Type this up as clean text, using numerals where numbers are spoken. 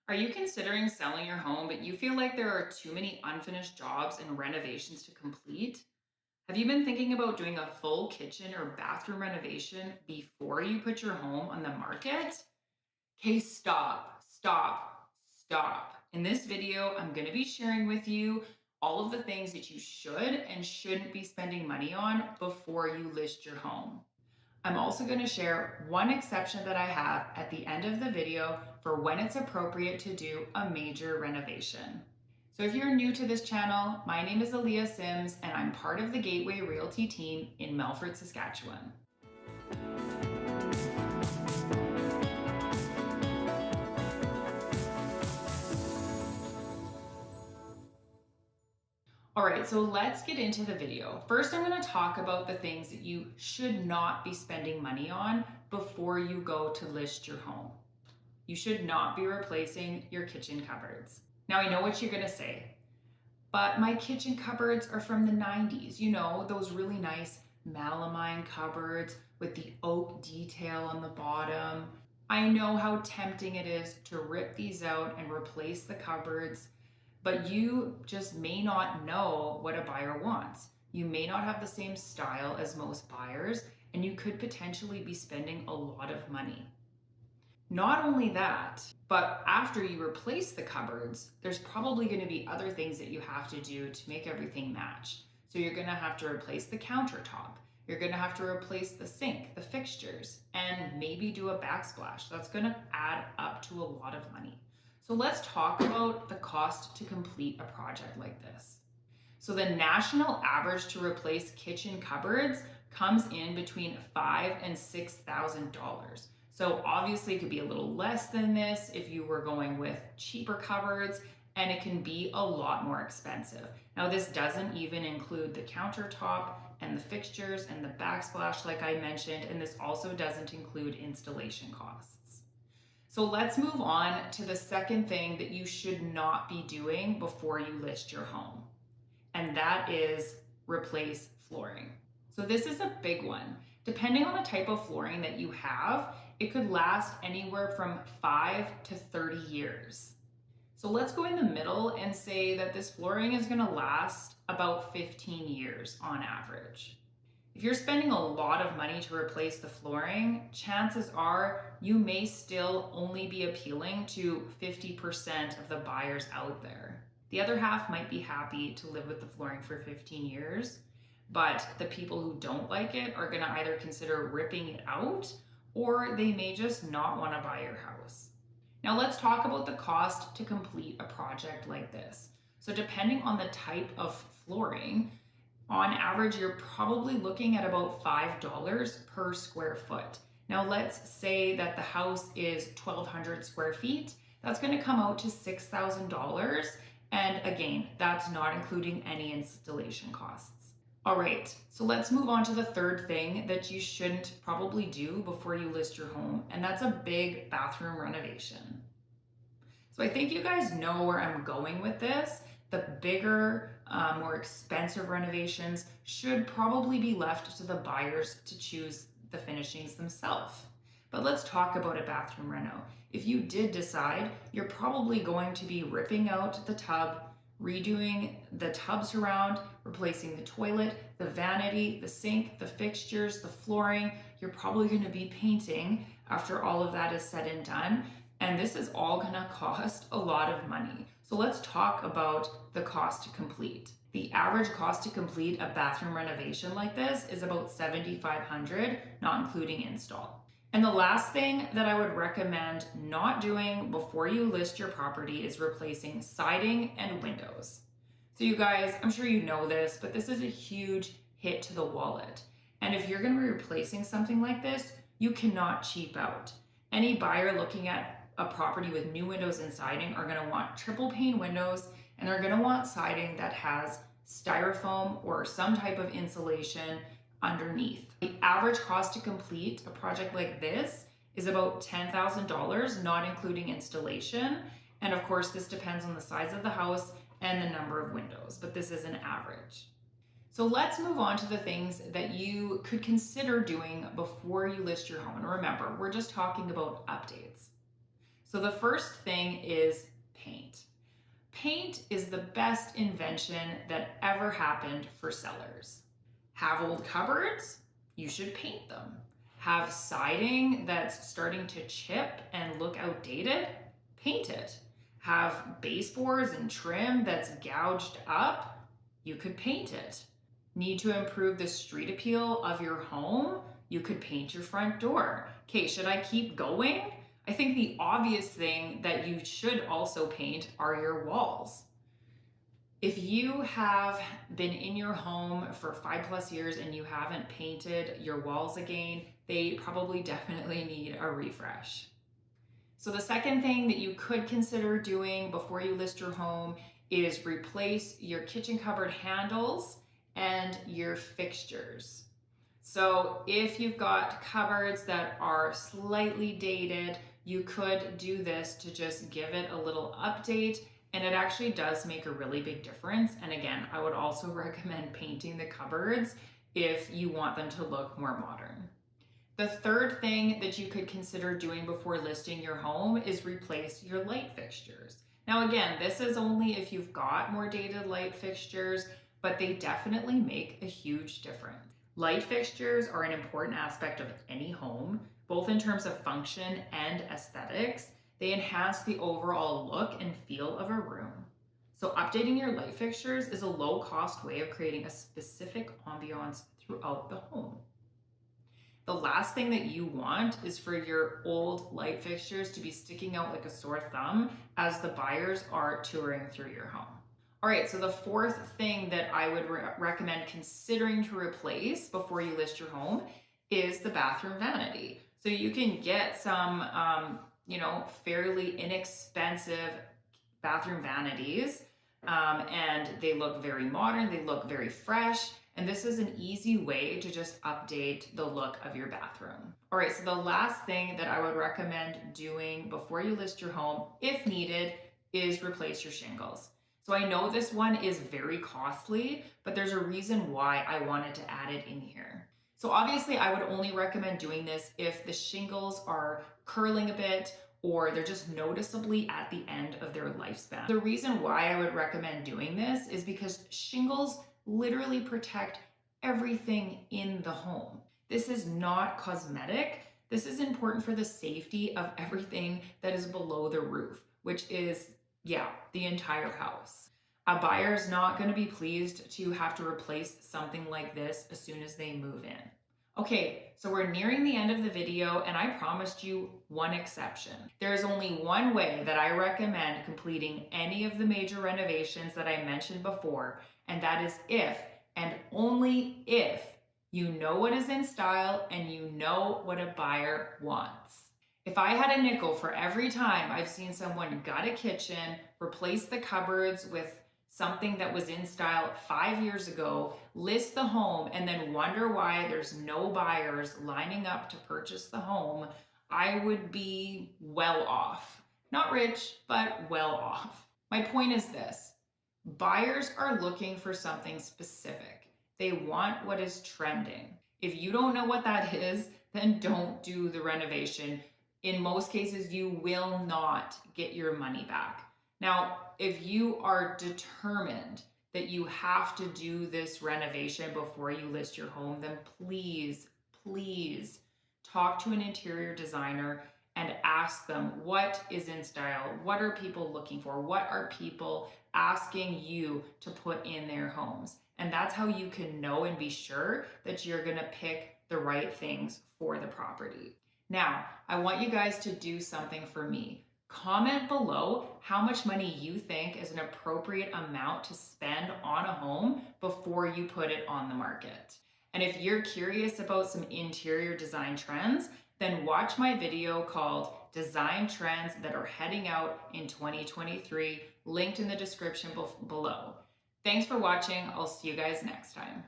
Are you considering selling your home, but you feel like there are too many unfinished jobs and renovations to complete? Have you been thinking about doing a full kitchen or bathroom renovation before you put your home on the market? Okay, stop. In this video, I'm going to be sharing with you all of the things that you should and shouldn't be spending money on before you list your home. I'm also going to share one exception that I have at the end of the video for when it's appropriate to do a major renovation. So if you're new to this channel, my name is Eleah Sims and I'm part of the Gateway Realty team in Melfort, Saskatchewan. All right, so let's get into the video. First, I'm going to talk about the things that you should not be spending money on before you go to list your home. You should not be replacing your kitchen cupboards. Now, I know what you're going to say, but my kitchen cupboards are from the 90s. You know, those really nice melamine cupboards with the oak detail on the bottom. I know how tempting it is to rip these out and replace the cupboards, but you just may not know what a buyer wants. You may not have the same style as most buyers, and you could potentially be spending a lot of money. Not only that, but after you replace the cupboards, there's probably going to be other things that you have to do to make everything match. So you're going to have to replace the countertop. You're going to have to replace the sink, the fixtures, and maybe do a backsplash. That's going to add up to a lot of money. So let's talk about the cost to complete a project like this. So the national average to replace kitchen cupboards comes in between $5,000 and $6,000. So obviously it could be a little less than this if you were going with cheaper cupboards, and it can be a lot more expensive. Now this doesn't even include the countertop and the fixtures and the backsplash like I mentioned, and this also doesn't include installation costs. So let's move on to the second thing that you should not be doing before you list your home, and that is replace flooring. So this is a big one. Depending on the type of flooring that you have, it could last anywhere from 5 to 30 years. So let's go in the middle and say that this flooring is going to last about 15 years on average. If you're spending a lot of money to replace the flooring, chances are you may still only be appealing to 50% of the buyers out there. The other half might be happy to live with the flooring for 15 years, but the people who don't like it are going to either consider ripping it out or they may just not want to buy your house. Now let's talk about the cost to complete a project like this. So depending on the type of flooring, on average, you're probably looking at about $5 per square foot. Now let's say that the house is 1,200 square feet. That's going to come out to $6,000. And again, that's not including any installation costs. All right, so let's move on to the third thing that you shouldn't probably do before you list your home, and that's a big bathroom renovation. So I think you guys know where I'm going with this. The bigger, more expensive renovations should probably be left to the buyers to choose the finishings themselves. But let's talk about a bathroom reno. If you did decide, you're probably going to be ripping out the tub, redoing the tub surround, replacing the toilet, the vanity, the sink, the fixtures, the flooring. You're probably going to be painting after all of that is said and done. And this is all going to cost a lot of money. So let's talk about the cost to complete. The average cost to complete a bathroom renovation like this is about $7,500, not including install. And the last thing that I would recommend not doing before you list your property is replacing siding and windows. So you guys, I'm sure you know this, but this is a huge hit to the wallet. And if you're going to be replacing something like this, you cannot cheap out. Any buyer looking at a property with new windows and siding are going to want triple pane windows, and they're going to want siding that has styrofoam or some type of insulation underneath. The average cost to complete a project like this is about $10,000, not including installation. And of course, this depends on the size of the house and the number of windows, but this is an average. So let's move on to the things that you could consider doing before you list your home. And remember, we're just talking about updates. So So the first thing is paint. Paint is the best invention that ever happened for sellers. Have old cupboards? You should paint them. Have siding that's starting to chip and look outdated? Paint it. Have baseboards and trim that's gouged up? You could paint it. Need to improve the street appeal of your home? You could paint your front door. Okay, should I keep going? I think the obvious thing that you should also paint are your walls. If you have been in your home for 5+ years and you haven't painted your walls again, they probably definitely need a refresh. So the second thing that you could consider doing before you list your home is replace your kitchen cupboard handles and your fixtures. So if you've got cupboards that are slightly dated, you could do this to just give it a little update, and it actually does make a really big difference. And again, I would also recommend painting the cupboards if you want them to look more modern. The third thing that you could consider doing before listing your home is replace your light fixtures. Now again, this is only if you've got more dated light fixtures, but they definitely make a huge difference. Light fixtures are an important aspect of any home, both in terms of function and aesthetics. They enhance the overall look and feel of a room. So updating your light fixtures is a low-cost way of creating a specific ambiance throughout the home. The last thing that you want is for your old light fixtures to be sticking out like a sore thumb as the buyers are touring through your home. All right, so the fourth thing that I would recommend considering to replace before you list your home is the bathroom vanity. So you can get some, fairly inexpensive bathroom vanities, and they look very modern, they look very fresh, and this is an easy way to just update the look of your bathroom. All right, so the last thing that I would recommend doing before you list your home, if needed, is replace your shingles. So I know this one is very costly, but there's a reason why I wanted to add it in here. So obviously I would only recommend doing this if the shingles are curling a bit or they're just noticeably at the end of their lifespan. The reason why I would recommend doing this is because shingles literally protect everything in the home. This is not cosmetic. This is important for the safety of everything that is below the roof, which is, the entire house. A buyer is not going to be pleased to have to replace something like this as soon as they move in. Okay, so we're nearing the end of the video, and I promised you one exception. There is only one way that I recommend completing any of the major renovations that I mentioned before, and that is if, and only if, you know what is in style and you know what a buyer wants. If I had a nickel for every time I've seen someone gut a kitchen, replace the cupboards with something that was in style 5 years ago, list the home, and then wonder why there's no buyers lining up to purchase the home, I would be well off. Not rich, but well off. My point is this: buyers are looking for something specific. They want what is trending. If you don't know what that is, then don't do the renovation. In most cases, you will not get your money back. Now, if you are determined that you have to do this renovation before you list your home, then please, please talk to an interior designer and ask them what is in style, what are people looking for, what are people asking you to put in their homes. And that's how you can know and be sure that you're gonna pick the right things for the property. Now, I want you guys to do something for me. Comment below how much money you think is an appropriate amount to spend on a home before you put it on the market. And if you're curious about some interior design trends, then watch my video called Design Trends That Are Heading Out in 2023, linked in the description below. Thanks for watching. I'll see you guys next time.